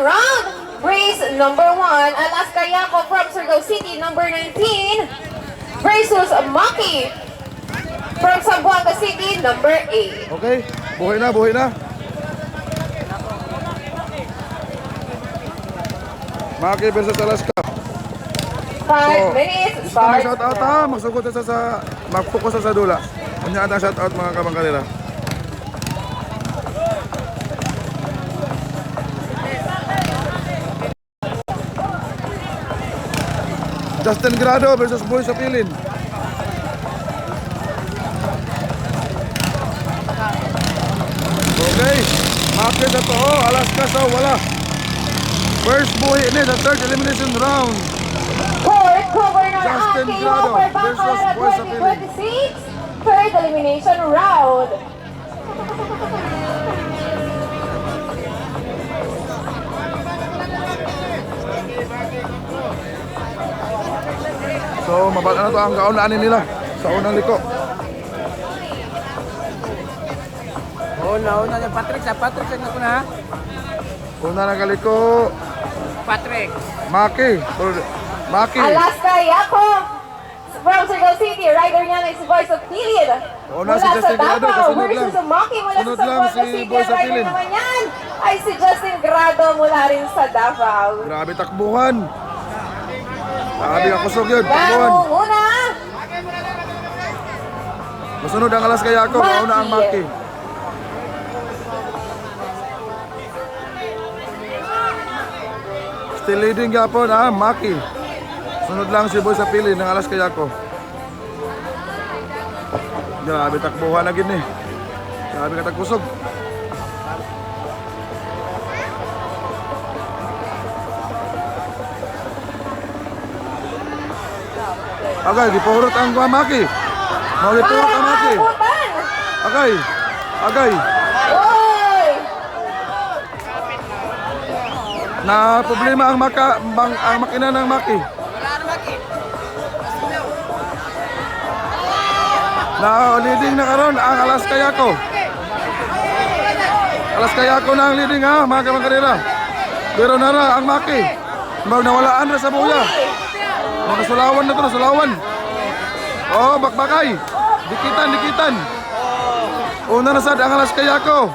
round. Race number 1, Alaska Yako from Surigao City, number 19, versus Maki from Zamboanga City, number 8. Okay, buhay na, buhay na. Maki versus Alaska. 5 minutes, Gusto start. may shoutout ha, magsugod sa mag-focus sa dula. Kanya atang shoutout mga kabangkanila. Justin Grado versus Boy Sapilin. Okay, Maki sa to, Alaska sa wala. First buhay ni sa third elimination round. Fourth Governor Justin Aki Grado Walker versus Baccara Boy Sapilin. 2026, third elimination round. So, mabala na to ang kaunaan nila sa unang liko. Una na Patrick sa na ko na. Una na kaliko, Patrick. Maki. Maki. Alaska Yako from Surigao City, rider niya na si Boy Sapilin. Una si Justin Grado, kasunod lang. Versus Maki mula Sunod sa lang Zamboanga si City. Boy Ang rider Sapilin. naman yan ay si Justin Grado mula rin sa Davao. Grabe takbuhan. Grabe kakusog yun, takbuhan. Una, Masunod ang Alaska Yako, kauna ang Maki. Still leading yapon Maki. Sunod lang si Boy Sapilin ng Alaska Yako. Grabe takbuhan na gini. Grabe ka tagkusog. Okay, gipurot ang Maki. Mau gipurot ang Maki. maabutan. Okay. Okay. Oy! Na problema ang makina ng Maki. Na leading na karon ang Alaska Yako. Alaska Yako na ang leading ha, mga kamangkarera. Pero nara ang Maki. Nawalaan na sa buya. Nasulawan na to, nasulawan. Oh, bakbakay. Dikitan. Una na sad ang Alaska Yako.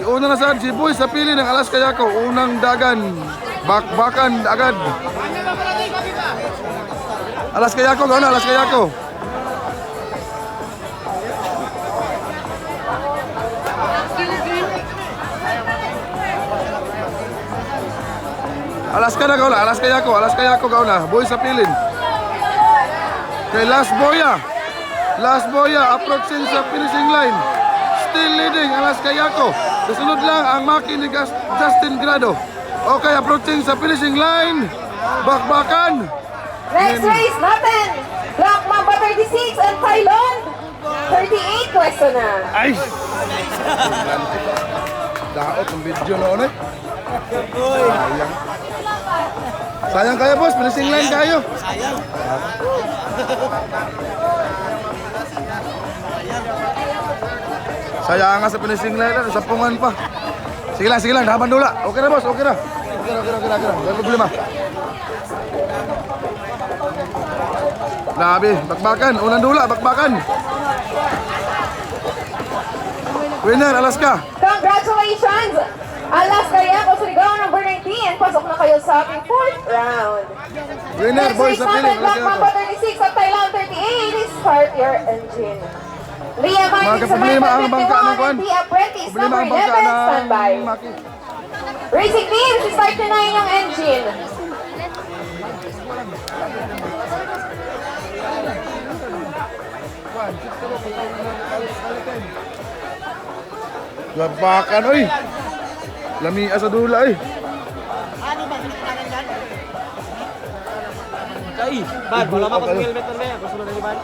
Una na sad si Boy Sapilin ng Alaska Yako. Unang dagan. Bakbakan agad. Alaska Yako, gawin na Alaska Yako. Alaska na gawin na, Alaska Yako gawin na. Boy Sapilin. Kay Last Boya approaching sa finishing line. Still leading Alaska Yako. Kasunod lang ang Maki ni Justin Grado. Okay, approaching sa finishing line. Bakbakan. Next race natin, Black Mamba 36 and Pylon 38 pwesto na. Ay! Daot ang video noon eh. Sayang. Sayang kayo boss, finishing line kayo. Sayang nga sa finishing line na, sapungan pa. Sige lang, daban dula. Okay na boss, okay na. Wala problema. Grabe, bakbakan, unang dula, bakbakan. Winner, Alaska. Congratulations! Alaska Yako Surigao number 19. Pasok na kayo sa ating 4th round. Winner, Next Boy race Sapilin, natin, Black Alaska Mamba Yako. 36 at Thailand 38. Start your engine. Leah Mike sa problema ang bangka ng 51 kwan. and The Apprentice Problema number ang bangka 11. ng Standby. Maki. Racing team, start na yung engine. Labakan, oy. Lamia sa dula, oy. Kay, Bad, wala ka pag helmet na yan. Gusto na ni Bad.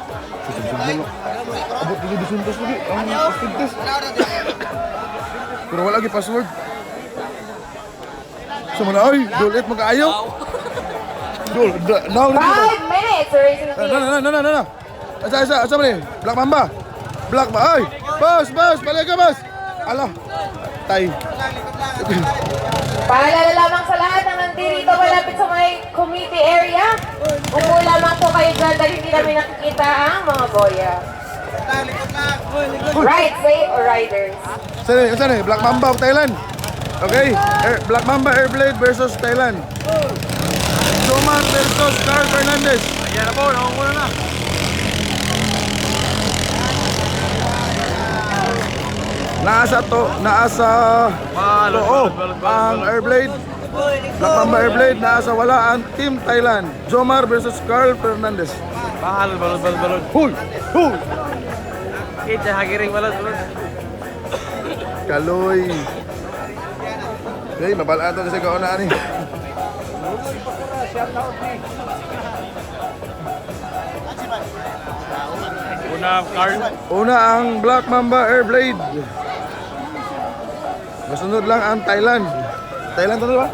Abot dili disuntos lagi ang speed test. Pero wala lagi password. So mana oy, dulit mag-ayo. Dul, now na. 5 minutes, racing team. Na. Asa ba ni? Black Mamba. Black ba? Ay, boss, balik ka, boss. Ala. Tay. Paalala lamang sa lahat na nandito malapit sa may committee area. Upo lamang po kayo dyan dahil hindi namin nakikita ang mga boya. Right way or riders? Saan eh? Black Mamba of Thailand. Okay, Black Mamba Airblade versus Thailand. Jomar versus Carl Fernandez. Ayan na po, nakukuna na. Naasa ang Airblade. Black Mamba Airblade, naasa wala ang Team Thailand. Jomar versus Carl Fernandez. Balon. Huy! Kita hagiring balon. Kaloy. Okay, mabalaan ito kasi kaunaan eh. Una ang Black Mamba Airblade. Masunod lang ang Thailand. Thailand ito ba?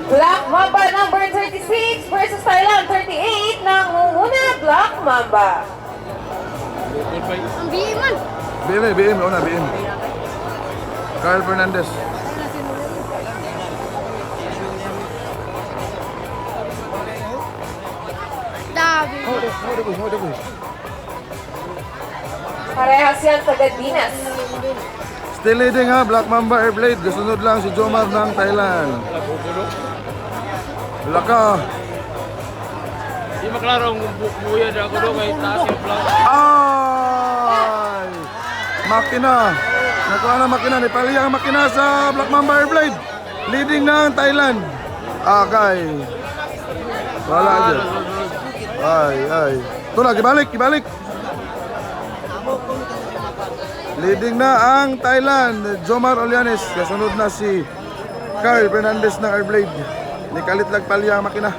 Black Mamba number 36 versus Thailand 38 ng una Black Mamba. Ang biman. BM, una BM. Carl Fernandez. Dabi. Parehas yan sa Gadinas. Still leading ha, Black Mamba Airblade. Kasunod lang si Jomar ng Thailand. Wala ka. Di maklaro ang buya na ako doon kay taas yung vlog. Ay! Makina. Nakuha na makina. Nipali ang makina sa Black Mamba Airblade. Leading ng Thailand. Okay. Wala dyan. Ay. Ito na, kibalik. Leading na ang Thailand. Jomar Olianes. Kasunod na si Carl Fernandez ng Airblade. Nikalit lagpali ang makina.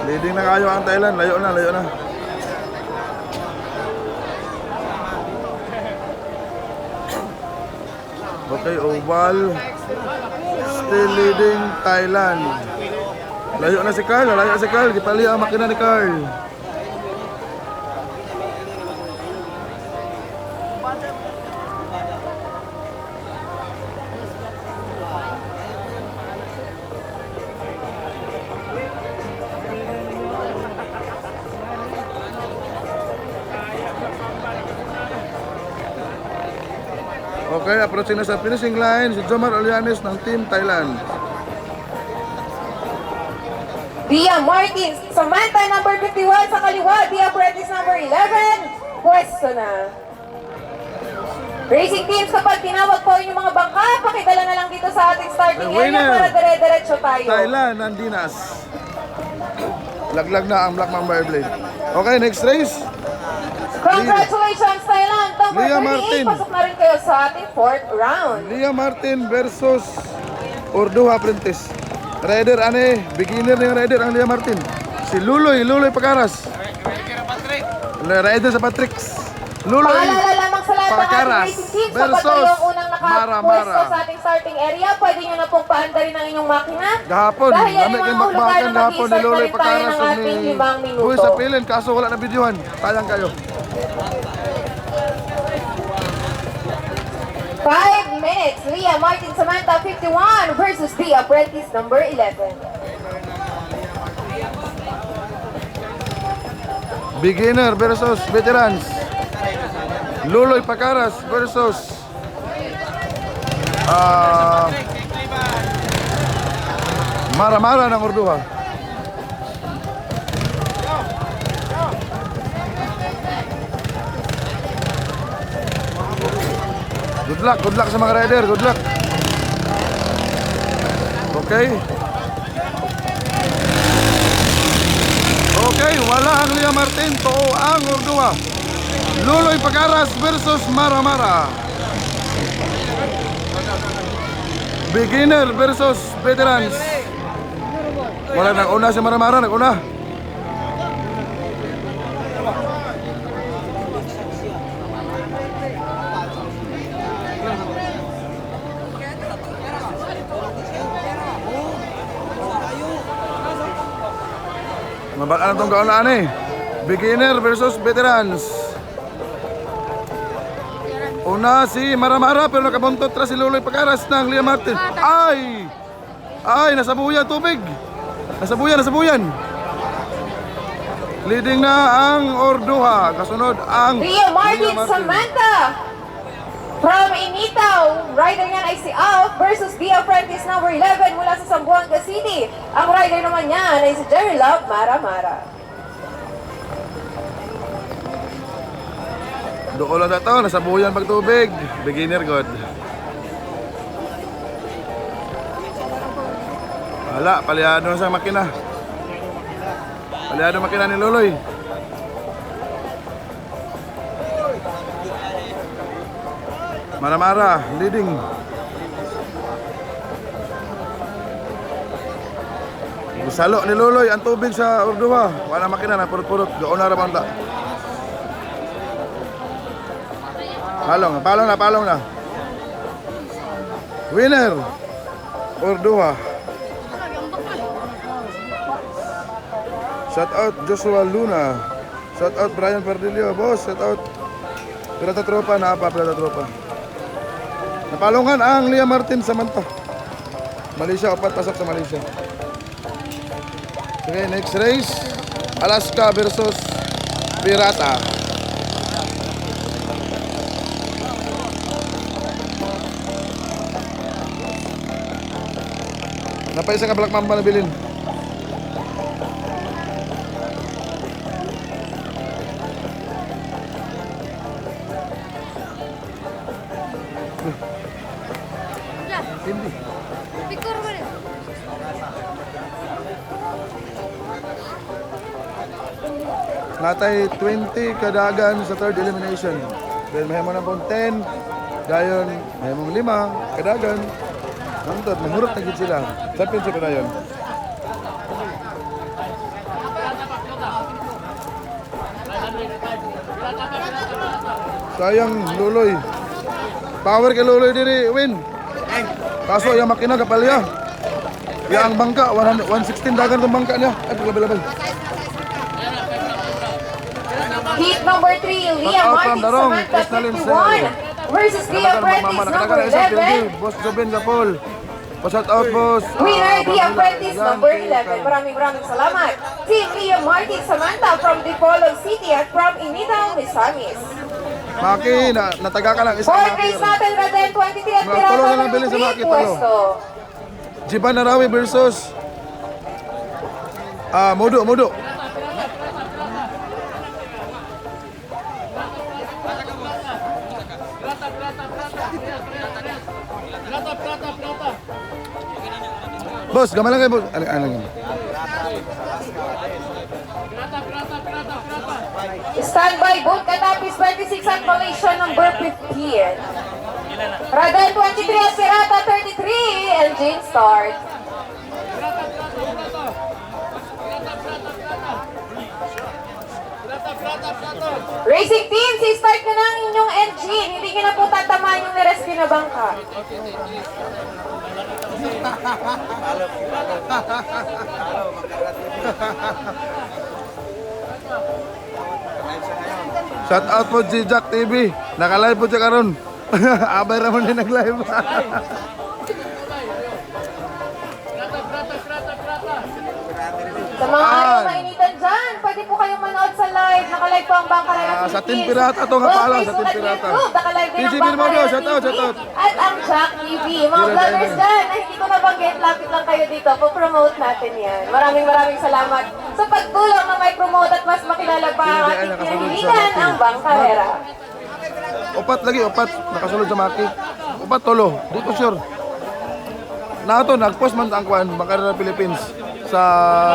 Leading na kayo ang Thailand. Layo na. Okay, oval. Still leading Thailand. Layo na si Carl. Gipali ang makina ni Carl. Okay, approaching na sa finishing line si Jomar Olianes ng Team Thailand. Dia Martins, Samantha number 51 sa kaliwa, Dia Prentice number 11, pwesto na. Racing teams, kapag tinawag po yung mga bangka, pakidala na lang dito sa ating starting The area winner, para dire-diretso tayo. Thailand, Andinas. Laglag na ang Black Mamba Airblade. Okay, next race. Congratulations Thailand, number Leah 38, Martin. pasok na rin kayo sa ating 4th round. Leah Martin versus Orduha Apprentice. Rider beginner ng rider ang Leah Martin. Si Luloy Pagaras. Rider sa Patricks. Luloy Paalala lamang sa lahat ng ating Pagaras racing teams, kapag versus kayo ang unang Mara nakapwesto sa ating starting area, pwede nyo na pong paandarin ang inyong makina. Gahapon, Dahil yan kami yung kay mga hulugan makbakan na gahapon ni mag-i-start na Luloy rin tayo Pagaras ng ating 5 minuto. Buhay sa pilin, kaso wala na videohan. Sayang kayo. 5 minutes, Leah Martin Samantha 51 versus The Apprentice number 11. Beginner versus veterans. Luloy Pagaras versus Mara ng Orduha. Good luck sa mga rider, good luck. Okay. Okay, wala ang Leah Martin, too ang Orduha. Luloy Pagaras versus Mara. Beginner versus veterans. Wala nag-una si Mara, nag-una. Mabalaan itong kaunaan eh. Beginner versus veterans. Una si Maramara pero nakabuntot na si Luloy Pagkaras ng Liam Martin. Ay! Ay, nasa buyan tubig. Nasa buyan. Leading na ang Orduha. Kasunod ang Ria Martin Samantha from Initaw. Rider niyan ay si Alf versus The Apprentice number 11 mula sa Zamboanga City. Ang rider naman niyan ay si Jerry Love Maramara. Doon lang na to, nasa buyan pagtubig. Beginner god. Wala, palyado na sa makina. Palyado makina ni Luloy. Maramara, leading. Busalo ni Luloy ang tubig sa Orduha. Wala makina na purot-purot. Doon na ramang ta. Palong na. Winner, Orduha. Shout out Joshua Luna. Shout out Brian Perdilio. Boss, shout out Pirata Tropa. Pirata Tropa. Napalungan ang Liam Martin Samantha. Malaysia, 4 pasok sa Malaysia. Okay, next race. Alaska versus Pirata. Napaisa ka Black Mamba na bilin. Hindi. Pikir ko rin. Natay 20 kadagan sa third elimination. Then may mo na pong 10. Dayon, may mong 5 kadagan. Nantod, mahurot na gid sila. Championship na yun. Sayang Luloy. Power kay Luloy diri win. Kaso yung makina kapalya. Yang bangka 116 dagan tong bangka niya. Ay label. Heat number 3, Lia Out from Martin Darong, Samantha Crystalline 51 versus The Apprentice number 11. Boss Jobin Kapol. Shout out boss. Winner, The Apprentice number 11. Maraming salamat. Team Lia Martin Samantha from Dipolog City at from Initaw, Misamis. Maki, nataga ka lang. Fourth race natin, Raden 23 at Mga Pirata tulo na lang number bilhin sa 3 Maki, tulo. pwesto. Jiban Narawi versus Mudo. Boss, gamay lang kayo, boss. Ano. Standby boat Katapis 26 at Malaysia number 15. Radan 23 at Pirata 33. Engine start. Racing team, si-start na ng inyong engine. Hindi nyo na po tatamaan yung nirescue na bangka. Shout out po si Jack TV. Naka-live po siya karon. Abay ramon din nag-live. Sa mga ayaw mainitan dyan, pwede po kayong manood sa live. Naka-live po ang Bangkarera Philippines. Sa Team Pirata to nga pala, sa Team Pirata. Naka-live din ang TGB Modo, Bangkarera shout out. At ang Jack TV. Mga vloggers dyan, na hindi ko nabanggit, lapit lang kayo dito. Po-promote natin yan. Maraming salamat sa pagtulong na may promote at mas makilala pa ang ating pinahiligan, ang Bangkarera. Upat. Nakasulod sa Maki. Upat tolo. Di ko sure. Na ito, nag-post man ang kwan, Bangkarera Philippines sa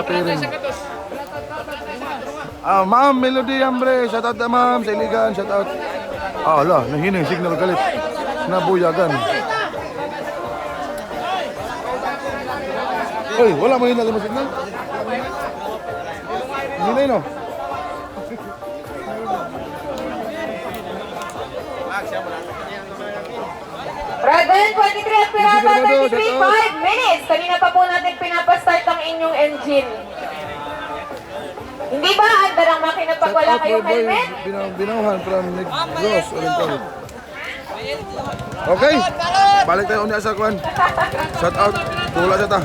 pairing. Ma'am Melody Hambre, shout out na ma'am sa Iligan, shout out. Ala, nahinay signal galit. Nabuyagan. Uy, wala mo hinal mo signal? Hinay no? Raden 23 at Pirata TGB Modo, 33, shout out. 5 minutes. Kanina pa po natin pinapastart ang inyong engine. Hindi ba andar ang makina pag wala kayong helmet? Binauhan from Negros, Oriental. Okay. Balik tayo unya sa kuan. Shout out. Tula sa ta.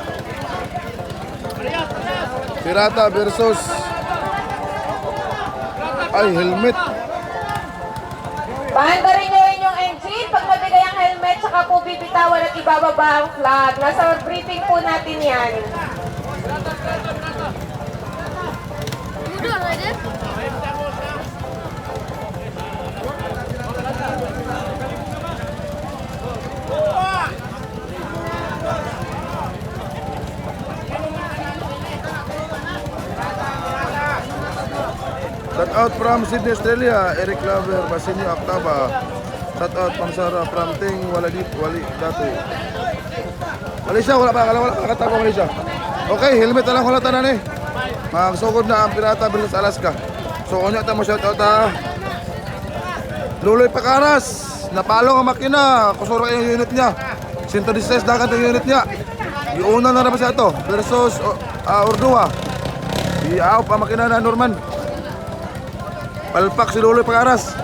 Pirata versus ay helmet. Pahandarin nyo inyong engine. Pag mabigay ang helmet, saka po bibitawan at ibababa ang flag. Nasa briefing po natin yan. Shout out from Sydney, Australia, Eric Lover, Basinio Octava. Shout out from Sara from Ting, Wali Datu. Malaysia, wala katago Malaysia. Okay, helmet na lang wala tanan eh. Magsugod na ang Pirata versus Alaska. So, kunya ta mo shout out ha. Luloy Pakaras, napalo ang makina, kusura yung unit niya. 116 dagat yung unit niya. Iuna na naman siya ito versus Ordua. Iaw pa makina na Norman. Palpak si Luloy Pakaras.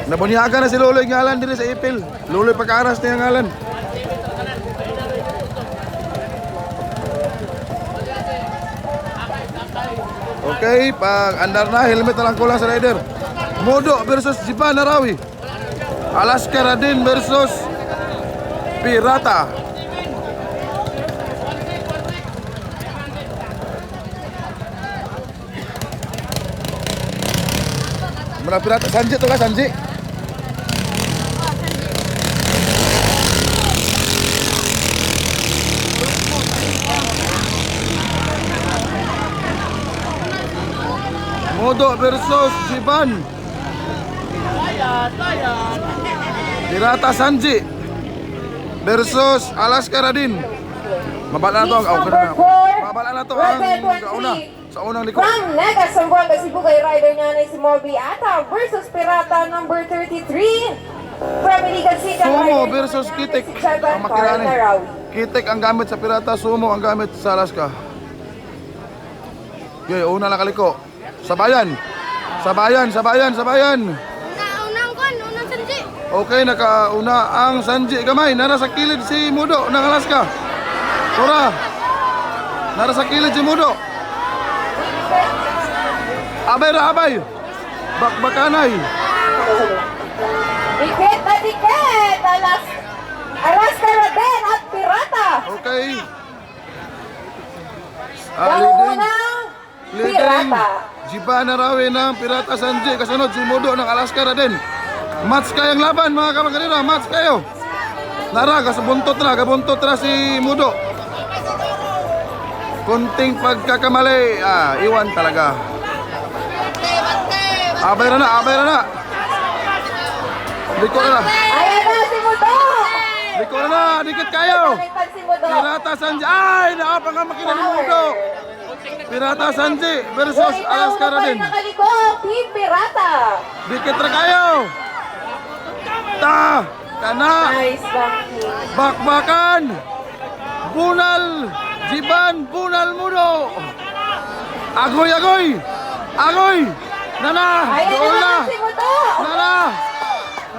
Nabunyaga na si Luloy ngalan din sa ipil. Luloy Pakaras na yung ngalan. Okay, pag andar na, helmet na lang kulang sa rider. Modo versus Jiban Narawi. Alaska Radin versus Pirata. Mana Pirata? Sanji tu kan Sanji? Modo versus Jiban. Pirata Sanji versus Alaska Radin. Mabala na to ang mabala na to ang kauna sa unang likod. From Naga, Zamboanga, Cebu, kay rider niya na si Morbi Ata versus Pirata number 33. From Iligan City, Sumo versus Kitik ang makilani. Kitik ang gamit sa Pirata, Sumo ang gamit sa Alaska. Okay, una lang kaliko. Sabayan. Unang Sanji. Okay, nakauna ang Sanji gamay. Nara sa kilid si Mudo ng Alaska. Tura. Nara sa kilid si Mudo. Abay. Bakbakanay. Dikit na dikit! Alaska Radin at Pirata! Okay. Ang unang Pirata. Jiban Narawi ng Pirata Sanji. Kasunod si Mudo ng Alaska Radin. Match kayang laban mga kamag-kanina. Match kayo. Nara, kabuntot na si Mudo. Kunting pagkakamali. Iwan talaga. Abay na na. Liko na. Ayan na si Mudo! Liko na. Dikit kayo. Nakitag si Mudo. Pirata Sanji. Ay, naapang ang makina ni Mudo. Pirata Sanji versus Alaska Radin. Nakaliko, Team Pirata. Dikit na kayo. Kana. Nice backing. Bakbakan. Bunal. Jiban. Bunal Mudo. Agoy. Nana. Ayan Doon na. na si Mudo!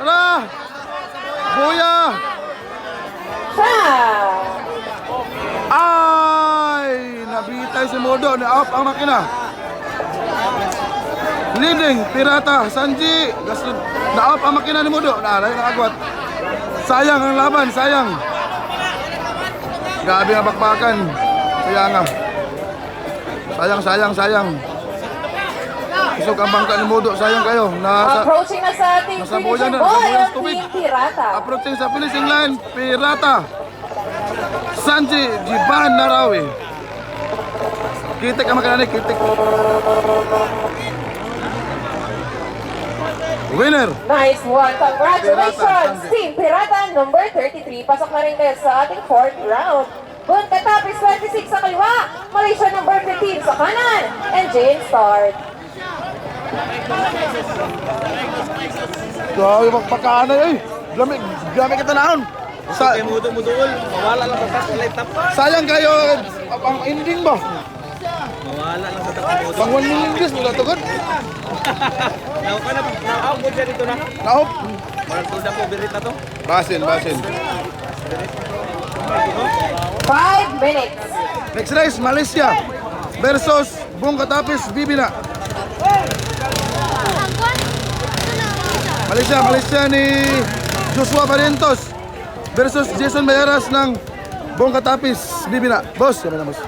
Nana. Buya. Siya! Ay, nabitay si Mudo. Na-off ang makina. Leading, Pirata, Sanji. Na-off ang makina ni Mudo. Nakagwat. Sayang ang laban, sayang. Grabe ang bakbakan. Sayang. Isog ang bangka ni Mudo. Sayang kayo. Approaching na sa ating nasa buyan finishing na, nasa boy buyan ang sa tubig. Team Pirata. Approaching sa finishing line, Pirata. Sanji, Jiban Narawi. Kitik ang makanani, kitik. Winner. Nice one. Congratulations, Pirata, Team Pirata number 33. Pasok na rin kayo sa ating 4th round. Gun Katapis 26 sa kaliwa, Malaysia number 15 sa kanan, and Jane start. Grabe magpakanay eh. Grabe kita naon. Mudo-mudool. Mawala lang sa taas. Alay tapas. Sayang kayo ang ending ba? Mawala Bahala lang sa takbo. Pang 1 million views mo to good. Now ka na, now mo siya dito na. Naop. Parang tuda po, birit na to. Basin. 5 minutes. Next race, Malaysia versus Bong Katapis Bibina. Malaysia ni Joshua Barrientos versus Jason Bayaras ng Bong Katapis Bibina. Boss, kami na boss.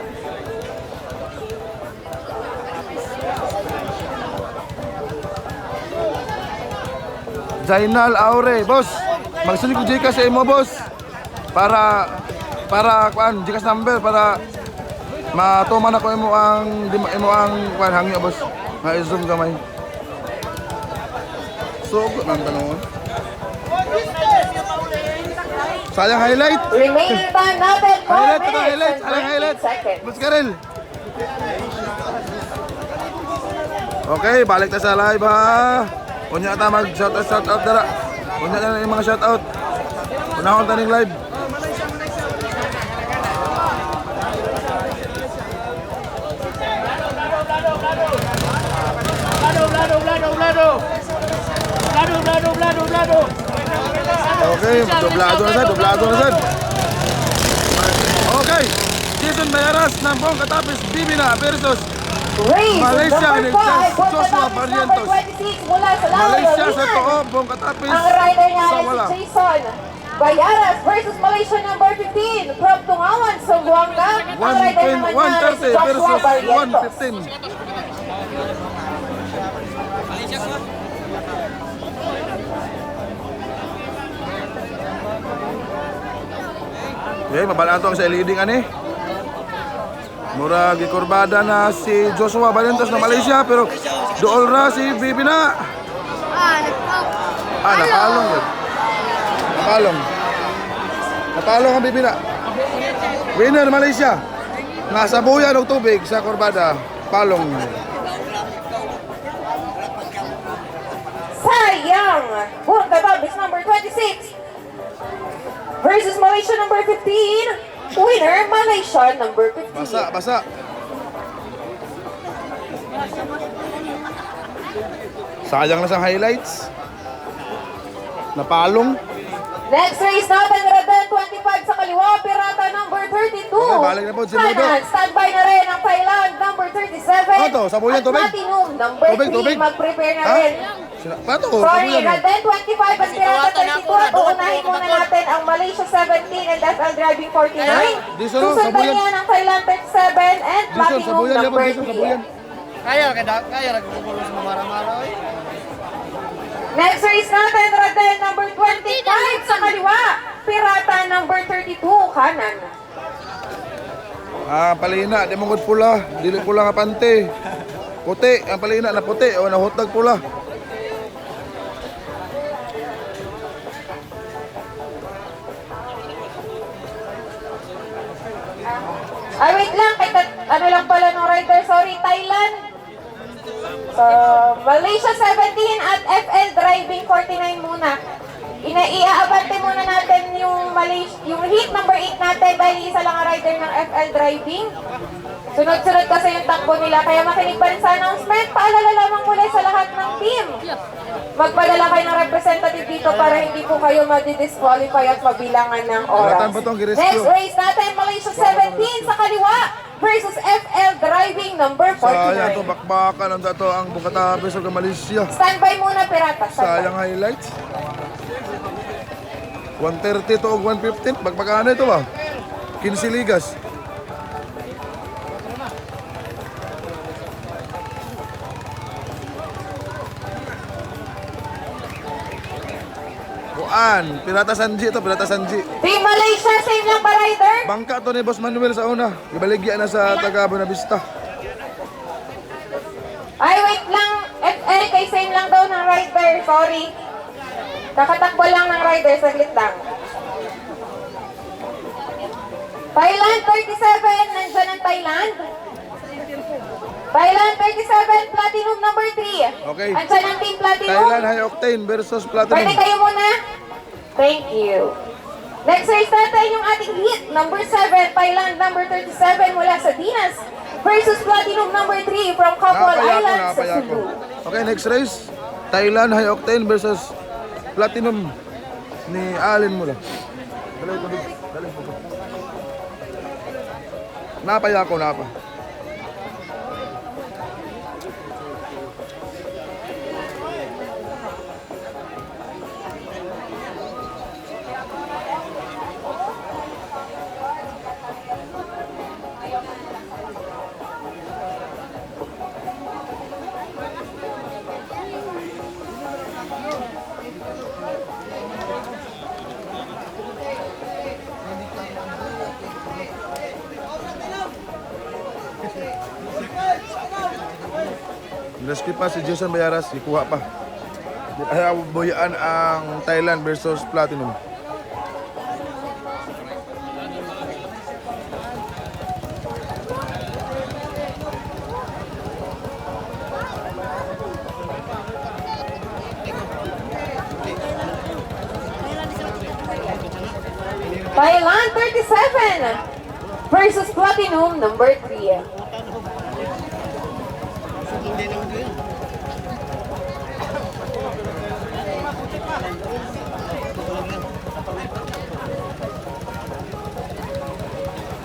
Zainal Aure, boss. Magsulit ko Gcash sa imo, boss. Para kuan Gcash number para matuman ako imo ang kuan hangyo, boss. Ma-zoom gamay. So, good man tanong. Sayang highlight. Remaining time natin, 4 Highlight, ito minutes highlight. and Alang 20 highlight. seconds. Boss Karel. Okay, balik ta sa live ha. Unya ta mag shoutout dara. Unya na yung mga shoutout. Unahon ta ning live. Okay, doblado na sad. Okay, Jason Bayaras ng Bong Katapis Bibina versus Race Malaysia number ni 5, Joshua Barrientos. number 26 mula sa Lao, Malaysia sa Rovinan. too, Bong Katapis Ang rider niya sa ay wala. si Jason Bayaras versus Malaysia number 15 from Tungawan, Zamboanga. Ang rider naman niya ay si 130 Joshua versus Barrientos. 115. Okay, mabalaan to ang sa leading ani. Mura gikurbada na si Joshua Barrientos ng Malaysia pero dool ra si Bibina. Napalong. Napalong ang Bibina. Winner Malaysia. Nasa buya ng tubig sa kurbada. Palong. Sayang! Bong Katapis number 26 versus Malaysia number 15. Winner, Malaysia number 15. Basa. Sayang na sa highlights. Napalong. Next race natin, Raden 25 sa kaliwa, Pirata number 32. Okay, balik na po si Ludo. Kanan, standby na rin ang Thailand number 37. Ano to? Sabuyan, At tubig? Platinum number 3, Tubig. mag-prepare na Ha? rin. Pato ko. Sorry, Raden 25 at Pirata 32. At uunahin muna natin ang Malaysia 17 and FL Driving 49. Dito, Susundan sabuyan. niya ng Thailand 37 and Platinum Sabuyan, number Jason, sabuyan. 3. Kaya nagkukulo sa marang-marang. Next race natin, Raden number 25 sa kaliwa, Pirata number 32 kanan. Palina, di mong pula. Dili pula nga pante. Puti, ang palina na puti o nahutag pula. Ay, wait lang. Ano lang pala ng rider? Sorry, Thailand. So, Malaysia 17 at FL Driving 49 muna. Iaabante muna natin yung heat number 8 natin dahil isa lang ang rider ng FL Driving. Sunod-sunod kasi yung takbo nila. Kaya makinig pa rin sa announcement. Paalala lamang muli sa lahat ng team. Magpadala kayo ng representative dito para hindi po kayo madi-disqualify at mabilangan ng oras. Balatan pa tong girescue. Next race natin, Malaysia 17 sa kaliwa versus FL Driving number Sayang to 49. bakbakan ang dato ang Bukatapis o Malaysia. Standby muna, Pirata. Sayang Standby. highlights. 130 to og 115. Bagpagano ito ba? 15 ligas. Kuan, Pirata Sanji to, Pirata Sanji. Team Malaysia, same lang ba, rider? Bangka to ni Boss Manuel sa una. Ibaligya na sa taga Buenavista. Ay, wait lang. FL, kay same lang daw ng rider. Sorry. Kakatakbo lang ng rider. Saglit lang. Thailand 37. Nandyan ang Thailand. Thailand 37. Platinum number 3. Okay. Andyan ang Team Platinum. Thailand High Octane versus Pwede Platinum. kayo muna. Thank you. Next race natin yung ating heat. Number 7. Thailand number 37 mula sa Dinas versus Platinum number 3 from Kapwa Island sa napaya ko. Cebu. Okay, next race. Thailand High Octane versus Platinum ni Allen Mula. Dali. Napaya ko, napa. Rescue pa si Jason Bayaras, ikuha pa. Ay, boyaan ang Thailand versus Platinum. Thailand 37 versus Platinum number 3.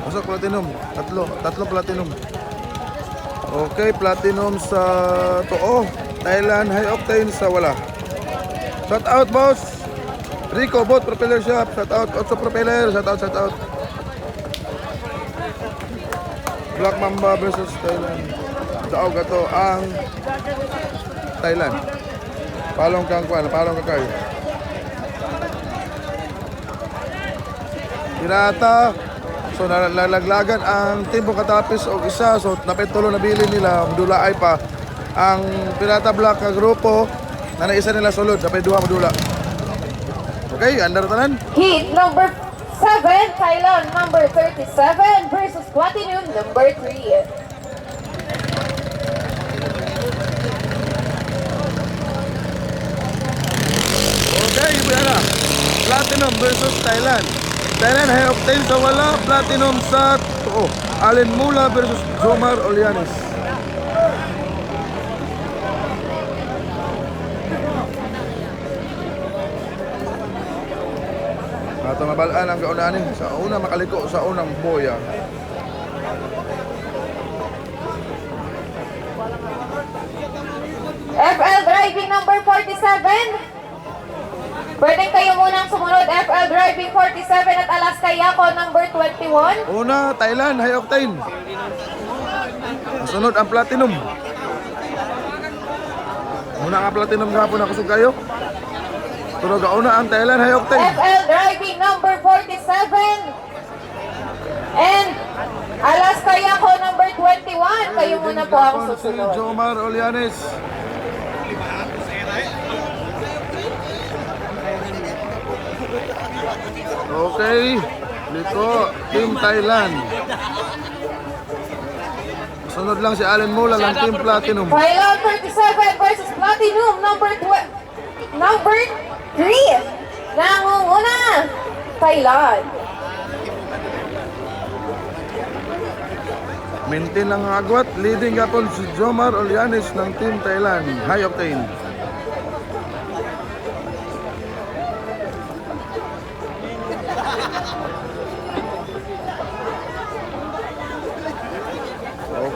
Pasok Platinum. Tatlo Platinum. Okay, Platinum sa Too. Thailand High Octane sa wala. Shout out, boss. Rico, Boat Propeller Shop. Shout out. Otso Propeller. Shout out. Black Mamba versus Thailand. Daog ato ang Thailand. Palong kang kayo. Pirata. So nalalaglagan ang team katapis og isa. So napitulo na bilin nila, mudula ay pa ang Pirata Black ka grupo na naisa nila sulod, napay duha mudula. Okay, andar tanan. Heat number 7, Thailand number 37 versus Platinum number 3. Okay, Ibayana. Platinum versus Thailand. Thailand High Octane sa wala, Platinum sa Too. Allen Mula versus Jomar Olianes. Ato mabalaan ang kaunahan sa una makaliko sa unang boya. FL Driving number 47. Pwedeng kayo munang sumunod. FL Driving 47 at Alaska Yako number 21. Una, Thailand High Octane. Sunod ang Platinum. Una ang Platinum gapon ako sa kayo. Pero gauna ang Thailand High Octane. FL Driving number 47. And Alaska Yako number 21. Kayo muna po ang Si susunod. Jomar Olianes. Okay, liko, Team Thailand. Sunod lang si Allen Mula ng Team Platinum. Thailand 37 versus Platinum number 3. Nangunguna, Thailand. Maintain lang ang agwat, leading gapon si Jomar Olianes ng Team Thailand, High Octane.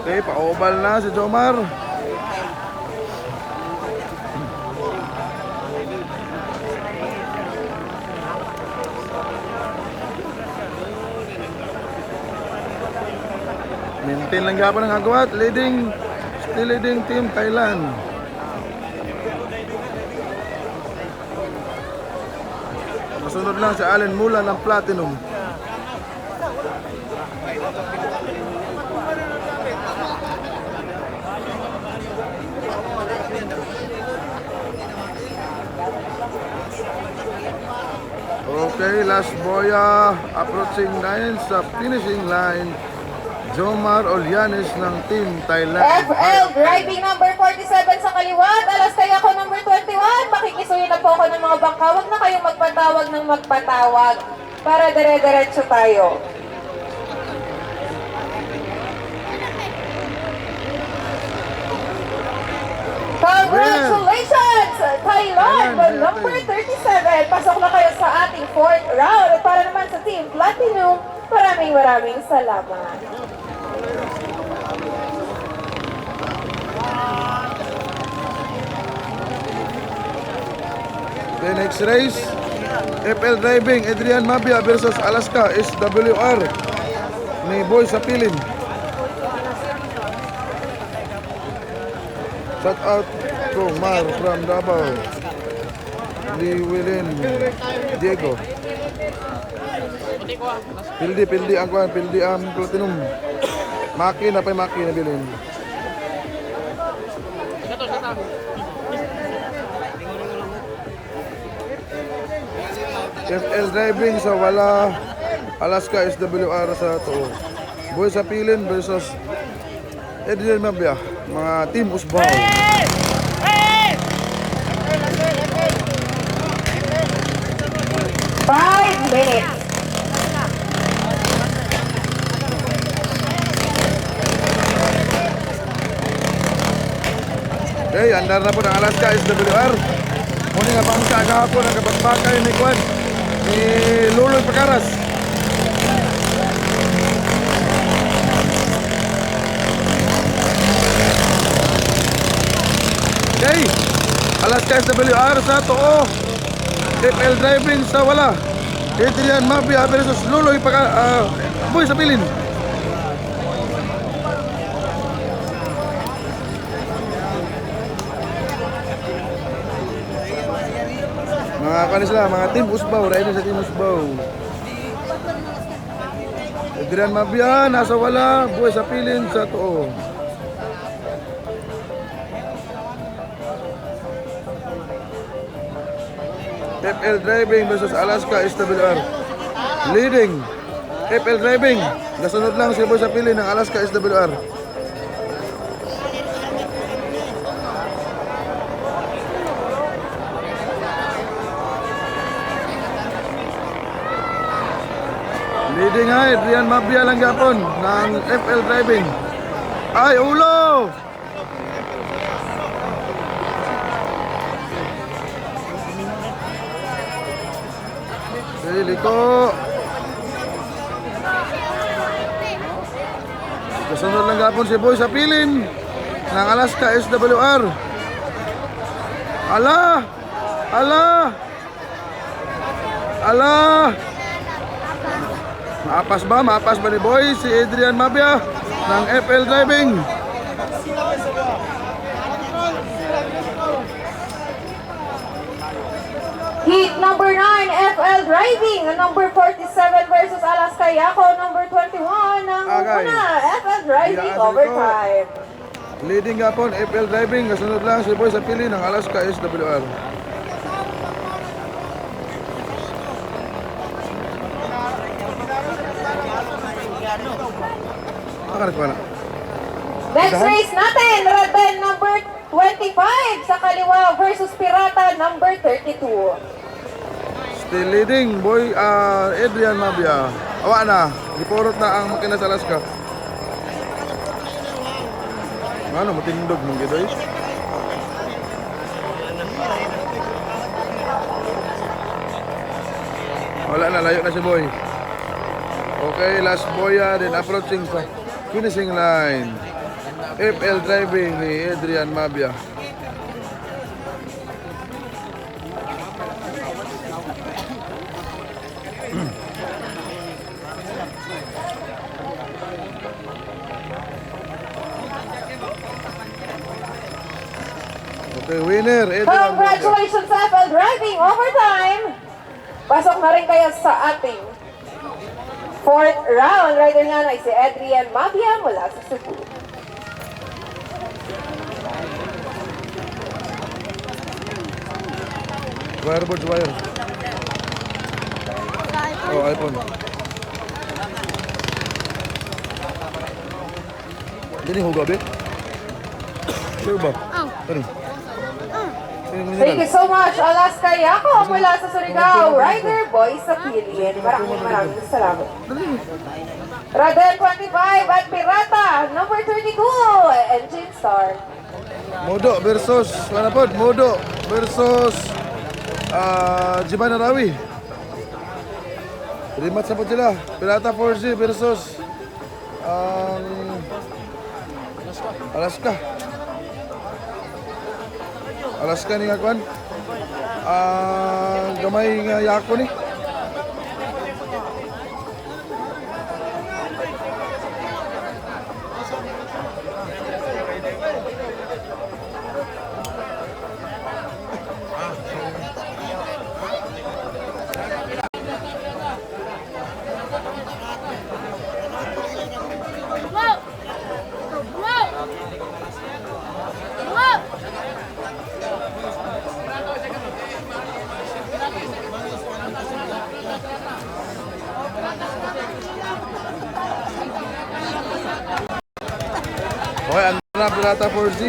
Okay, paobal na si Jomar. Maintain lang gapon ang agwat, still leading Team Thailand. Masunod lang si Allen Mula ng Platinum. Okay, last boya approaching 9 sa finishing line. Jomar Olianes ng Team Thailand. FL Driving number 47 sa kaliwat. Alaska Yako number 21. Makikisuyo na po ako ng mga bangka. Huwag na kayong magpatawag ng magpatawag para dire-diretso tayo. Thailand, number 37. Pasok na kayo sa ating 4th round. At para naman sa Team Platinum, maraming salamat. The next race, FL Driving, Adrian Mabia versus Alaska SWR ni Boy Sapilin. Shout out to Mar from Davao, Liwilin Diego. Pildi ang kwan, pildi ang platinum. Maki na bilin. FL Driving sa wala, Alaska SWR sa to. Boy Sapilin versus Adrian Mabia, mga Team Usbaw. 5 minutes. Okay, andar na po ng Alaska SWR. Muna nga bangsa kahapon ang kapagpakay ni Kwan ni Luloy Pakaras. Okay, Alaska SWR sa Too, FL Driving sa wala, Adrian Mabia versus Luloy Pakaras, Boy Sapilin. Mga kanis lang, mga Team Usbaw, rider sa Team Usbaw. Adrian Mabia, nasa wala, Boy Sapilin sa Too. FL Driving versus Alaska SWR. Leading, FL Driving. Nasunod lang si Boy Sapilin ng Alaska SWR. Leading ay Adrian Mabia lang gapon ng FL Driving. Ay, ulo! Liko. Kasunod lang gapon si Boy Sapilin ng Alaska SWR. Ala! Maapas ba ni Boy si Adrian Mabia ng FL Driving? Heat number 9, FL Driving. Number 47 versus Alaska Yako. Number 21 ng Agay. una, FL Driving Iyaan overtime. Leading gapon FL Driving. Kasunod lang si Boy Sapilin ng Alaska SWR. Next race natin, Rebel number 25 sa kaliwa versus Pirata number 32. Still leading, Boy Adrian Mabia. Awa na, ipurot na ang makina sa Alaska. Ano, matindog mong gidoy? Wala na, layo na si Boy. Okay, last Boya, then approaching sa finishing line. FL Driving ni Adrian Mabia. Okay, winner, Adrian Mabia. Congratulations sa FL Driving overtime. Pasok na rin kayo sa ating 4th round. Rider nga na si Adrian Mabia mula sa Cebu. Wireboard wire. Oh, iPhone. Ini huwag gabi? Sure ba? Ano? Thank you so much, Alaska Yako mula sa Surigao. Rider Boy sa Piliin. Maraming salamat. Radel 25 at Pirata, number 32, Engine Star. Modo versus, mana po? Modo versus Jiban Arawi. Rematch na po sila. Pirata 4G versus Alaska. Alaska ni nga kwan. Gamay nga yako ni. Wow! Wow! Wow! Okay, ano na Pirata 4G?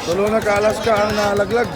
Tulo na ka Alaska ang nalaglag.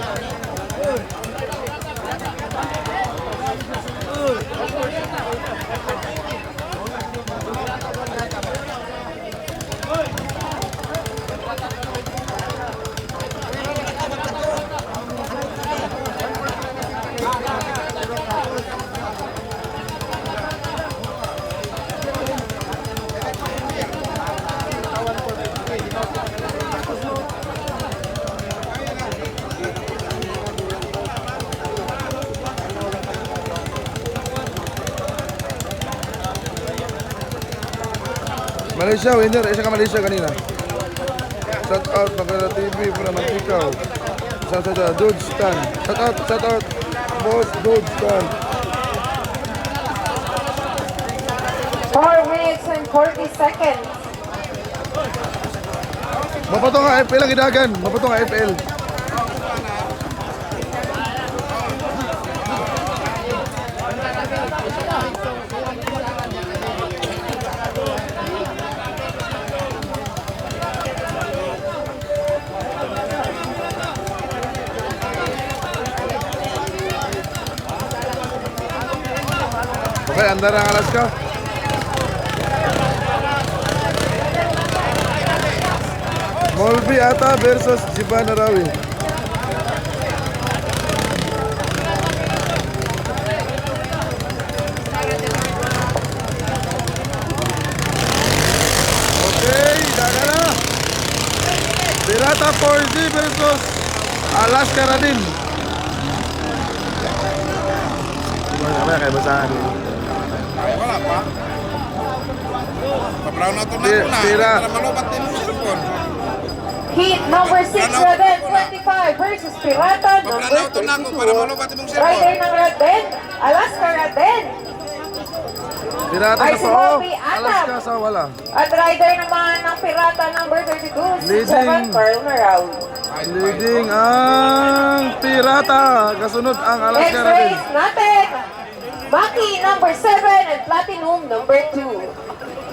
Malaysia winner, isa ka Malaysia kanina. Shout out Magara TV para Mantika. Shout out Dude Stan. Shout out Boss Dude Stan. 4 minutes and 40 seconds. Mapatong nga FL ang idagan. Mapatong nga FL. Okay, andar ang Alaska. Molby Ata versus Jiban Arawi. Okay, daga na. Pirata 4G versus Alaska Radin. Mamaya kayo basahan. Wala pa. Pabraw na ito na Tira. ako na. Para malubat din mo sa cellphone. Heat number 6, Raden 25 versus Pirata Pabraw number na ito na ako para 32. malubat din mo sa Rider cellphone. ng Raden, Alaska Raden. Pirata Ay, sa si pao, Bobby Atam. Alaska sa wala. At rider naman ng Pirata number 32, si Leading. Seven Pearl Maraw. Leading ang Pirata. Kasunod ang Next Alaska Radin. race natin, Maki number 7 and Platinum number 2.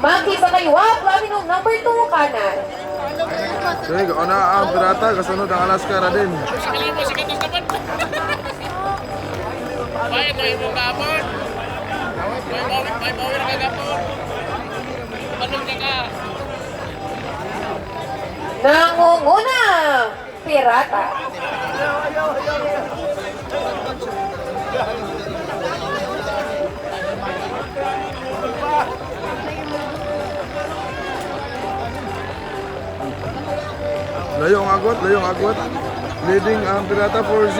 Maki sa kaliwa, Platinum number 2 kanan. Okay, una ang Pirata. Kasunod ang Alaska Radin. Baik, may ibang kapon. May bawin na kagapon. Balong ka ka. Nangunguna, Pirata. Layong agwat, layong agwat. Leading ang Pirata 4Z.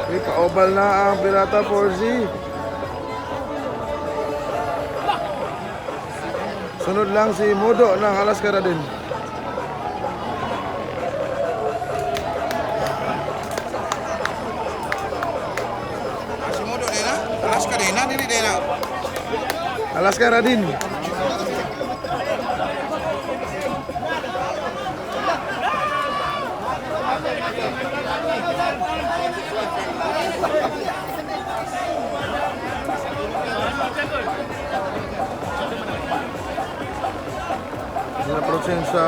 Okay, paobal na ang Pirata 4Z. Sunod lang si Modo ng Alaska Radin. Sumudo din na. Alaska din na. Dili din na. Alaska Radin. approaching sa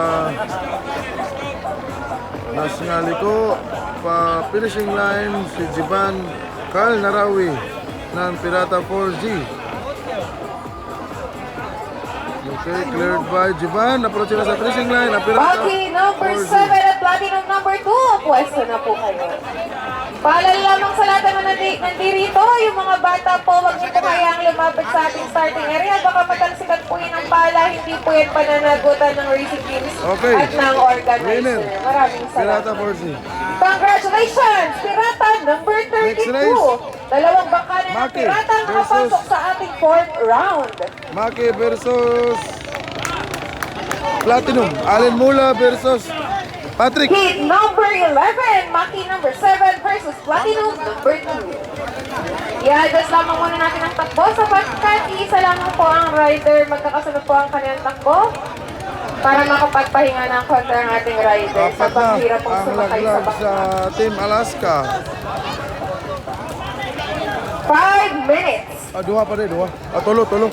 national liko. Pa finishing line si Jivan Carl Narawi ng Pirata 4G. Okay, cleared by Jivan. Approaching na sa finishing line ang Pirata Baki number 4G. 7 at Platinum number 2. Pwesto na po kayo. Paalala lamang sa lahat na nandirito, yung mga bata po, huwag niyo po kayang lumapit sa ating starting area. Baka matalsikan po yun ang pala, hindi po yan pananagutan ng racing teams Okay. at ng organizer. Winner. Maraming Pirata salamat. 4G. Congratulations! Pirata number 32. Next race. Dalawang bangka na ng Maki Pirata ang versus- nakapasok sa ating 4th round. Maki versus Platinum. Allen Mula versus Patrick. Heat number 11, Maki number 7 versus Platinum number 2. I-adjust lamang muna natin ang takbo sapagkat isa lamang po ang rider, magkakasunod po ang kanilang takbo para makapagpahinga ng konti ang ating rider sa Apat na paghirap pong ang sumakay sa laglag bangka. sa Team Alaska. 5 minutes. Duha pa rin, duha. Tulo.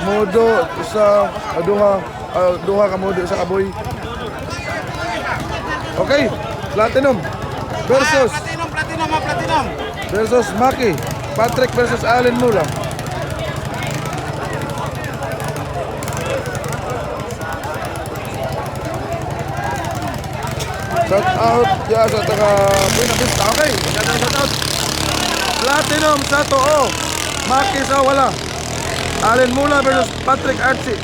Modo sa duha ka modo sa kaboy. Okay, Platinum versus Platinum. versus Maki. Patrick versus Allen Mula. Shout out ya sa taga Buena Vista. Okay, shout out. Platinum sa too. Maki sa wala. Allen Mula versus Patrick Archie.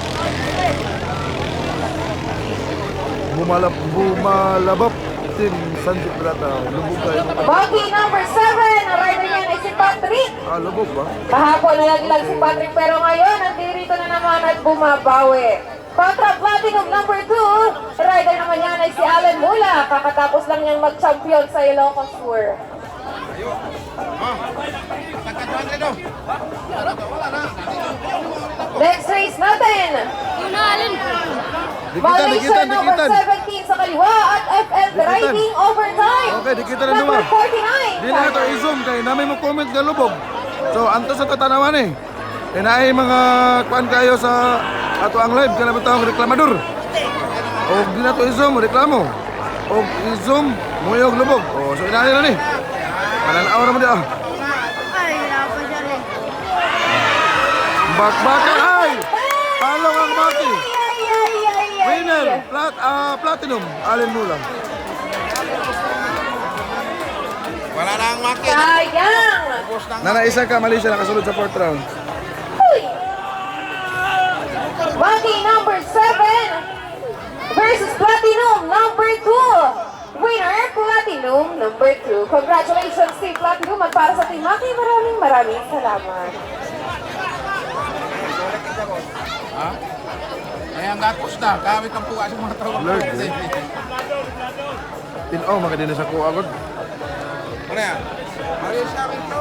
Bumalabap Team Sanjit Pirata. Lubog kayo. Bogey number 7, ang rider niyan ay si Patrick. Lubog ba? Kahapon nalaglag si Patrick pero ngayon nandirito na naman at bumabawi. Kontra Platinum number 2, rider naman yan ay si Allen Mula. Kakatapos lang niyang mag-champion sa Ilocos Tour. Next race natin, Unalin. Malaysia number 17 sa kaliwa at FL Driving Overtime. Okay, dikitan na Number naman. 49. Di na ito i-zoom kay namin mo comment nga lubog. So anto sa tatanawan eh. Kinaay mga kuan kayo sa ato ang live kana bitawng reklamador. O di na to i-zoom reklamo. O i-zoom muyog lubog. O so inaay na ni. Kanang aura mo di ah. Ay, napa siya rin. Bakbakan ay. Palong ang Maki. Ay. Winner Platinum Allen Mula. Wala na ang Maki. Sayang. Nana isa ka Malaysia nakasulod sa 4th round. Uy. Baki number 7 versus Platinum number 2. Winner, Platinum number 2. Congratulations, Team Platinum. At para sa Team Maki, maraming salamat. Ay, ang gakos na. Kawit ang puwa sa mga tawag. Lord, Tinaw makadina sa ko agad. Ano yan? Malaysia rin to.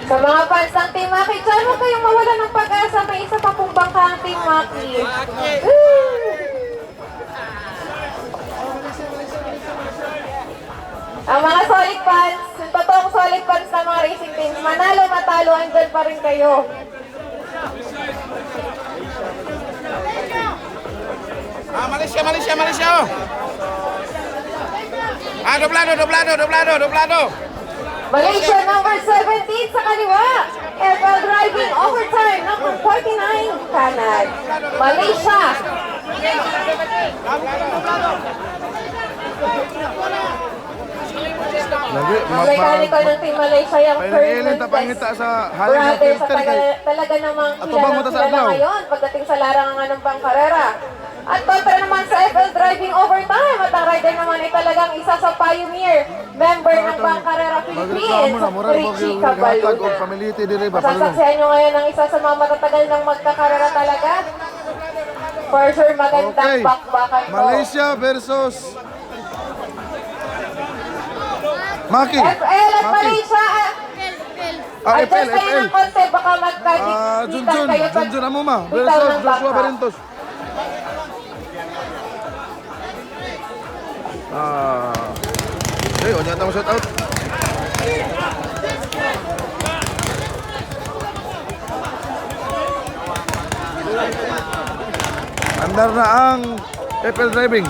Sa mga fans ng Team Maki, dyan huwag kayong mawala ng pag-asa. May isa pa pong bangka ang Team Maki. Ang mga solid fans, yung totoong solid fans ng mga racing teams, manalo, matalo, andyan pa rin kayo. Malaysia. Doblado. Malaysia number 17 sa kaliwa. FL Driving Overtime number 49 kanan. Malaysia. Lagi Ang mekaniko ng Team Malaysia yung Pailin ta pangita sa halin ng brother sa filter kay talaga namang Atubang mo ta sa kilala adlaw. ngayon pagdating sa larangan ng pangkarera. At kontra naman sa FL Driving Overtime at ang rider naman ay talagang isa sa pioneer member ng Pangkarera magreklamo Philippines, na mura Richie mo gatag og Cabaluna. pamiliti dire ba palunong. Sasaksihan nyo ngayon ang isa sa mga matatagal ng magkakarera talaga. For sure, magandang Okay. bakbakan po. Malaysia versus Maki. FL at Maki. Malaysia. FL. Adjust kayo ng konti, baka magkagitan kayo. Junjun Amuma bitaw versus ng Joshua bangka. Barintos. Okay, wala tayong shout out. Andar na ang FL Driving.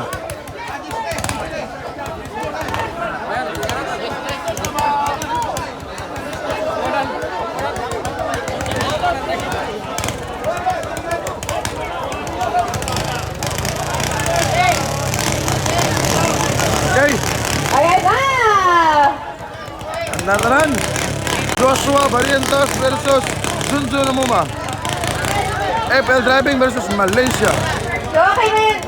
Okay, Ayan na! andar na rin. Joshua Barrientos versus Junjun Amuma. FL Driving versus Malaysia. Okay, men!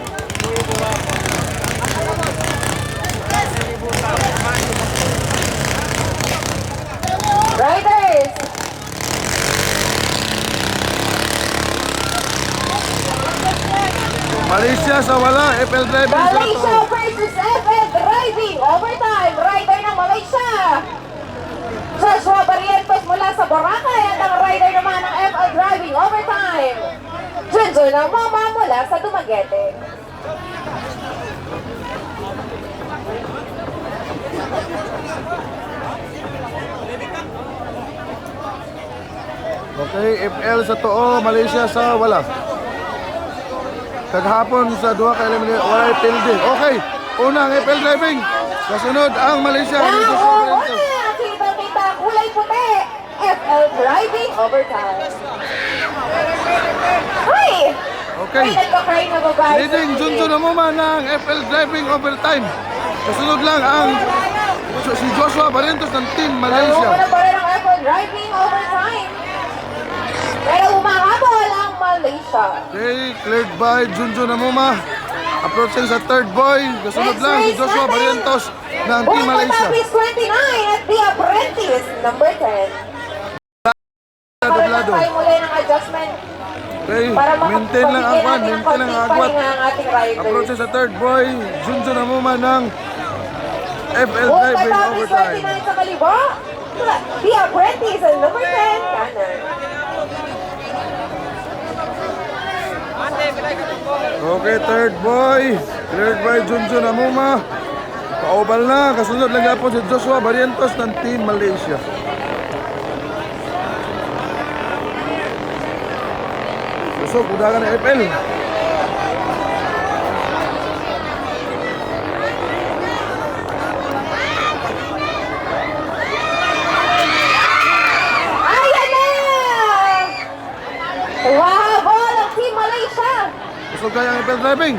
Riders! Malaysia sa wala, FL Driving sa Malaysia to. versus FL Driving. Overtime, rider ng Malaysia. Joshua Barrientos mula sa Boracay at ang rider naman ng FL Driving. Overtime. Junjun Amuma mula sa Dumaguete. Okay, FL sa too, Malaysia sa wala. Kaghapon sa duha ka eliminate, wala pildi. Okay, unang FL Driving. Kasunod ang Malaysia. Dito sa Now, Barrientos. kita kulay puti. FL Driving Overtime. Hi! Okay. Ay, nagka-cry na babae. Leading Junjun Amuma ng FL Driving Overtime. Kasunod lang ang si Joshua Barrientos ng Team Malaysia. Nauna pa rin ang FL Driving Overtime. Pero umahabol ang Malaysia. Okay, cleared by Junjun Amuma. Approaching sa third boy. Kasunod lang si Joshua Barrientos ng Team Malaysia. Tapis 29 at The Apprentice, number 10. Doblado. Tayo muli ng adjustment Okay, para maintain lang ang kwan, maintain lang ang agwat. ang ating riders. Approaching sa third boy, Junjun Amuma ng FL Driving Tapis Overtime. 29 sa kaliwa. The Apprentice, number 10, kanan. Okay, third boy, cleared by Junjun Amuma. Paubal na, kasunod lang po si Joshua Barrientos ng Team Malaysia. Susok, udahan na FL. Ayan na! Wahabol ang Team Malaysia. Susok kaya ang FL Driving.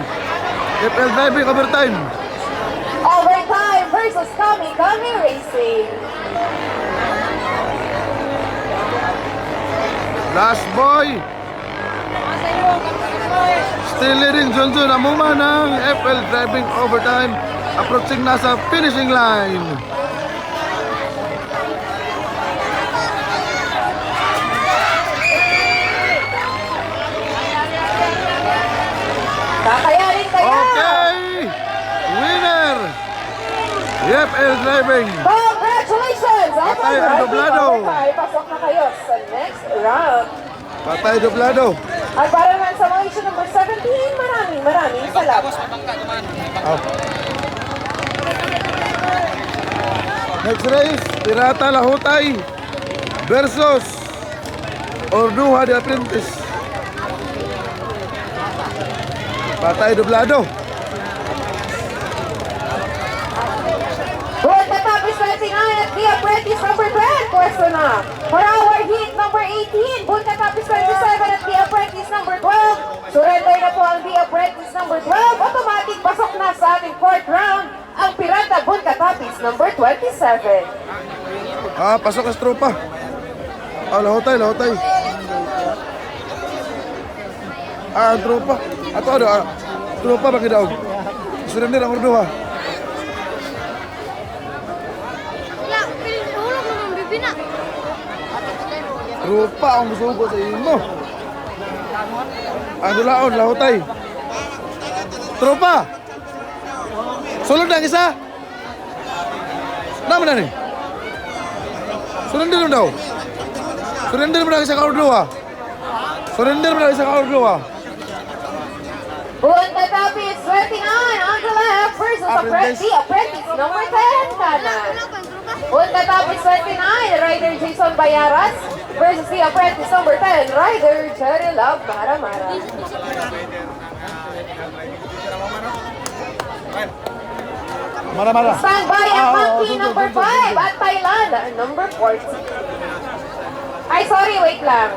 FL Driving Overtime. Overtime versus Kami Kami Racing. Last boy. Still leading Junjun Amuma ng FL Driving Overtime. Approaching na sa finishing line. Kakayanin kaya? Okay! Winner! FL Driving. Congratulations! Patay ang doblado. Pasok na kayo sa next round. Patay doblado. At para naman sa Malaysia number 17, maraming salamat. Next race, Pirata Lahutay versus Orduha de Apprentice. Patay doblado. World Matapis 29 at The Apprentice number 10. Pwesto na. For our heat number 18, Bull Matapis 27 at The Apprentice number 12. Surrender na po ang The Apprentice number 12. Automatic pasok na sa ating fourth round ang Pirata Bull Matapis number 27. Pasok ang tropa. Lahutay, lahutay. Ang tropa. Ato ano, tropa bagi daw. Surrender ang Orduha. Wala, hulog naman bibi na. Tropa ang musugo sa imo. Ang dulaon, lahutay. Tropa! Sulod na ang isa! Naman na ni? Surrender mo daw. Surrender mo na ang isa ka Orduha. Surrender mo na ang isa ka Orduha. Buwan Katapis, 29 on the left versus Apprentice. the apprentice, number 10, kanan. Buwan Katapis, 29, rider Jason Bayaras versus the apprentice, number 10, rider Jerry Love Maramara. Mara-mara. Stand by ang monkey sunod, number sunod, 5 sunod. at Thailand, number 40. Ay, sorry, wait lang.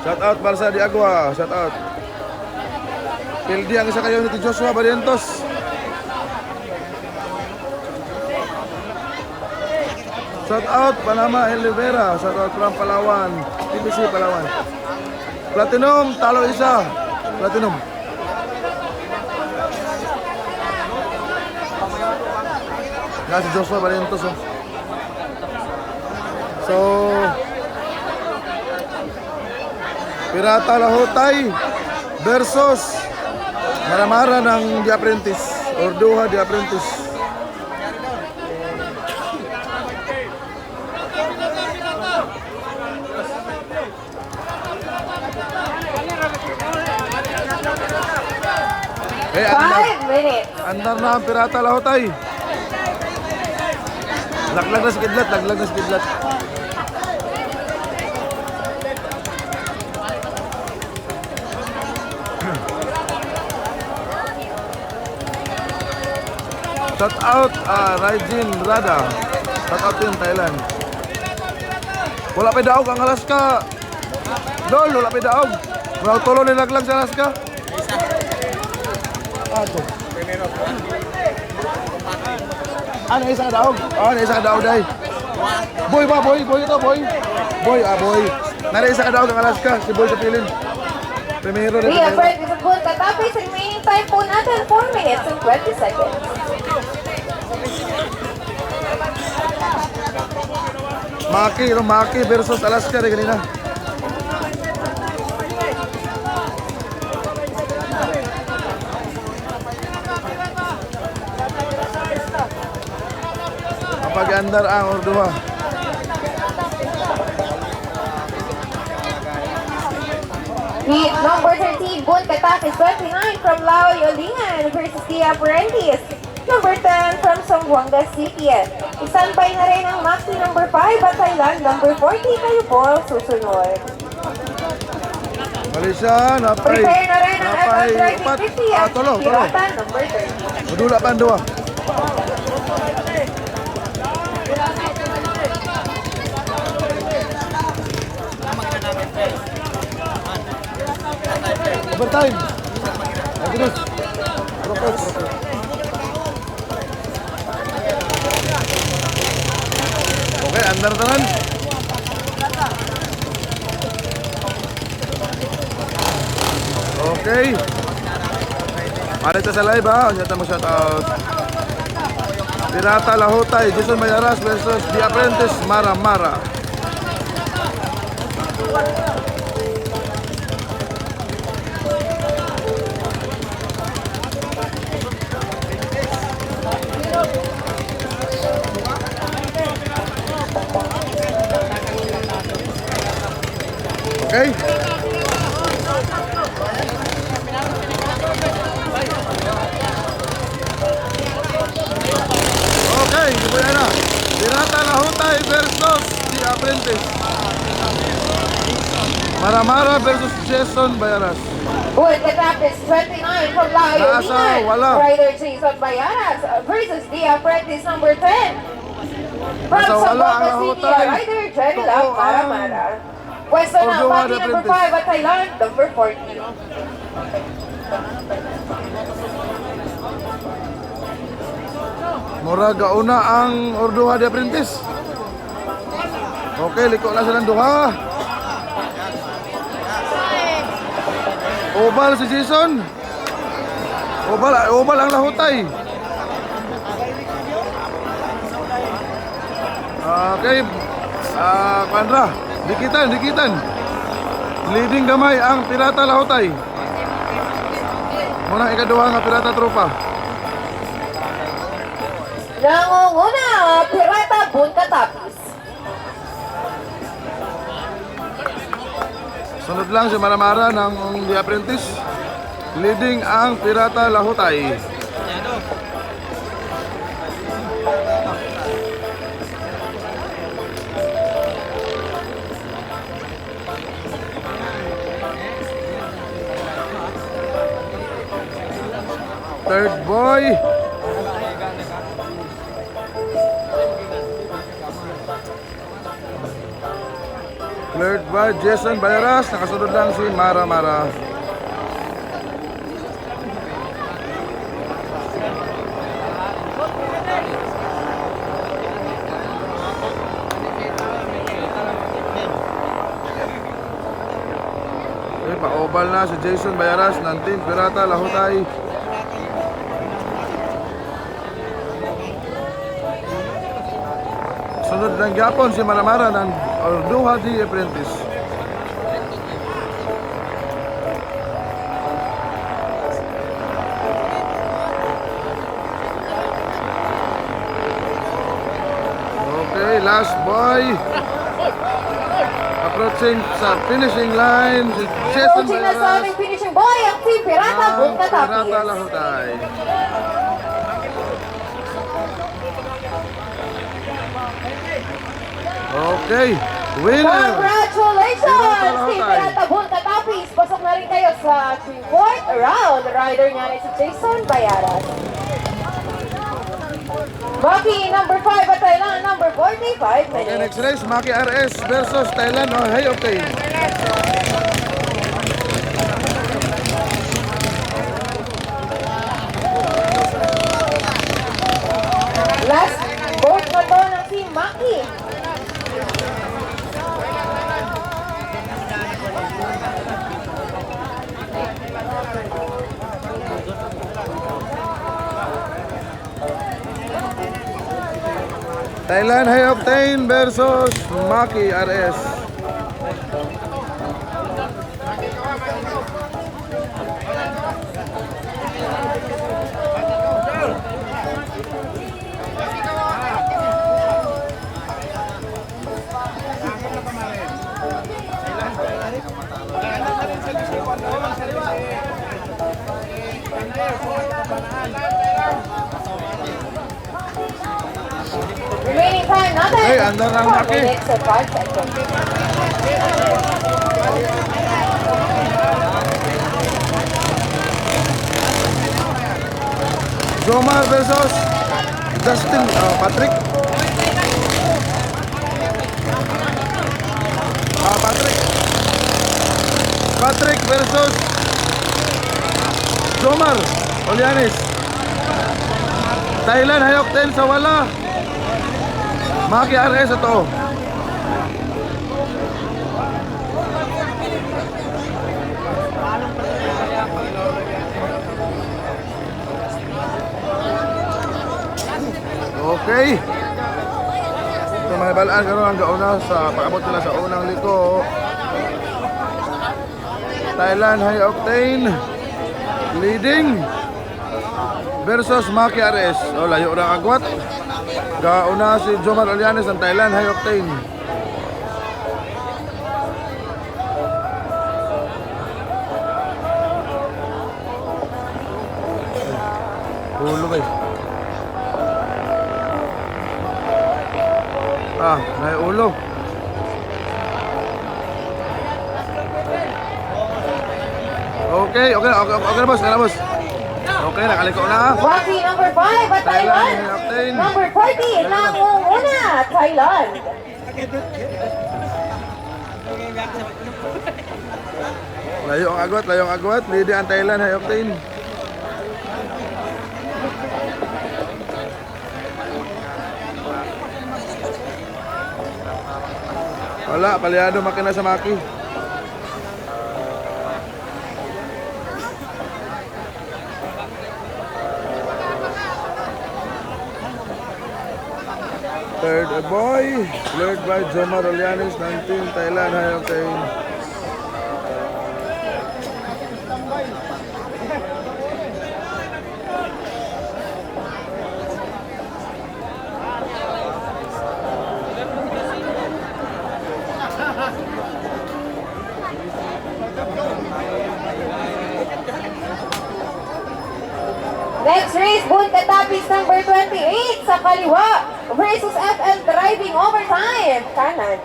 Shout out para sa Diagwa. Shout out. Pildi ang isa kayo ni Joshua Barrientos. Shout out Panama Elivera. Shout out from Palawan. TBC Palawan. Platinum, talo isa. Platinum. Nga si Joshua Barrientos. Oh. So, Pirata Lahotay versus Maramara ng The Apprentice or Duha The Apprentice. Eh, 5 minutes. andar na ang Pirata Lahotay. Laglag na si Kidlat, laglag na si Kidlat. Shout out Raijin Rada. Shout out din Thailand. Wala pa daog ang Alaska. Dol, wala pa daog. Wala tulo ni laglag sa Alaska. Ato. Ano isa ka daog? Ano isa ka daog dai? Boy ba, boy ito, boy. Boy, boy. Nara isa ka daog ang Alaska, si Boy sa pilin. Primero The rin. apprentice of Buwan Katapis, remaining time po natin 4 minutes and 20 seconds. Maki versus Alaska rin kanina. Kapag-andar ang Orduha. Heat number 13, Buwan Katapis, 29 from Laoy, Olingan versus the apprentice. Number 10 from Zamboanga City. Standby na rin ang Maxi number 5 at Thailand number 40. Kayo po ang susunod. Malaysia, napay. Prepare na rin ang Napay, F-1 upat. at Tolo. Pirata number 30. Madula pa ang duwa. Overtime. Agnes. Propos. Okay, andar tanan. Okay. Mari ta sa live ha. Unya ta mo shout out. Pirata Lahotay, Jason Mayaras versus The Apprentice Maramara. Okay? Okay, ibuya na. Pirata Lahotay versus The Apprentice. Maramara versus Jason Bayaras. Buwan Katapis, 29 from Laoy, Nasa, Olingan. wala. Rider Jason Bayaras versus the apprentice number 10. From Nasa, wala Zamboanga ang City, Lahotay. Rider Jerry Totoo Love ang Maramara. Pwesto na Orduha Maxi The number Apprentice. 5 at Thailand number 40. Mura gauna ang Orduha The Apprentice. Okay, liko na silang duha. Oval si Jason. Oval ang Lahotay. Okay. Pandra, dikitan. Leading gamay ang Pirata Lahotay. Muna ikaduha nga Pirata Tropa. Nangunguna, Pirata Buwan Katapis. Sunod lang si Maramara ng The Apprentice. Leading ang Pirata Lahutay. Third boy. Third by Jason Bayaras. Nakasunod lang si Mara Mara. Okay, pa-oval na si Jason Bayaras ng Team Pirata Lahutay. Sunod ng Japon si Maramara ng Orduha di Apprentice. Okay, last boy. Approaching sa finishing line si Jason Approaching na sa Bayaras aming finishing boy, ang Team Pirata ng Bunta Pirata Tapis. Lahutay. Okay, winner! Congratulations, Pirata Team Lahutay. Pirata Bunta Tapis. Pasok na rin kayo sa 4th round. Rider niya na si Jason Bayaras. Rocky number 5 at Thailand number 45 Okay, minutes. next race, Maki RS versus Thailand. Oh, hey, okay. Last boat na to ng si Maki. Thailand High Octane versus Maki RS. Remaining time natin. Hey, andar ang 4 Maki. minutes and 5 seconds. Jomar versus Justin Patrick. Patrick. Patrick versus Jomar Olianis. Thailand High Octane sa wala. Maki RS ito. Okay. Ito mga balaan karon ang gauna sa paabot nila sa unang liko. Thailand High Octane leading versus Maki RS. O layo na agwat. Gauna si Jomar Olianes ng Thailand High Octane. Ulo ba? May ulo. Okay na boss, Okay, nakaliko na. Rocky number 5 at Thailand. Thailand. Number 40, nangunguna, Thailand. Layo ang agwat. Leading ang Thailand High Octane. Wala, palyado makina sa Maki. Third boy, led by Jomar Olianis ng Team Thailand High Octane. Next race, Bunta Tapis number 28 sa kaliwa versus FL Driving Overtime. Kanan.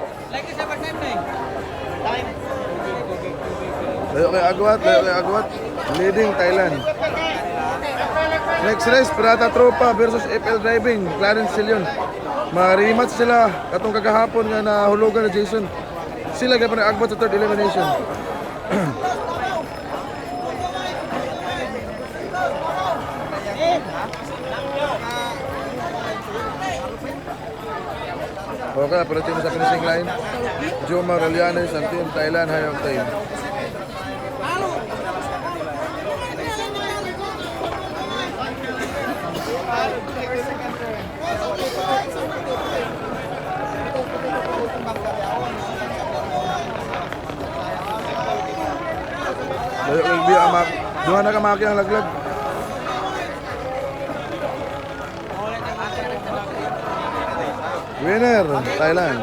Layo kay Agwat, layo kay Agwat. Leading Thailand. Next race, Pirata Tropa versus FL Driving, Clarence Silion. Marimatch sila katong kagahapon nga nahulugan na Jason. Sila gapon ang Agwat sa third elimination. Okay, pero team sa finishing line. Jomar Alianes ang team Thailand High Octane. Layo kay Bia Amak. Duha na kamaki ang laglag. Winner, Thailand.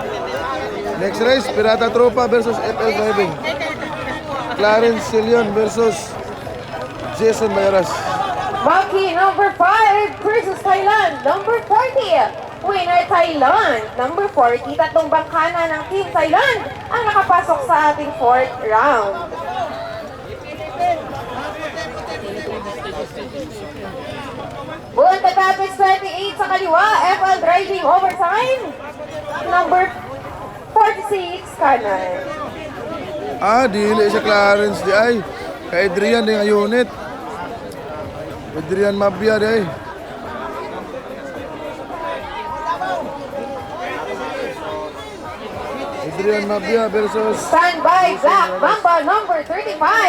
Next race, Pirata Tropa versus FL Driving. Clarence Silion versus Jason Bayaras. Maki number 5 versus Thailand number 40. Winner Thailand number 40. Tatlong bangkana ng Team Thailand ang nakapasok sa ating 4th round. Bunta Tapis 28 sa kaliwa, FL Driving Overtime number 46 kanan. Dili siya Clarence di ay. Kay Adrian din ang unit. Adrian Mabia di ay. Adrian Mabia versus Standby Black Mamba number 35.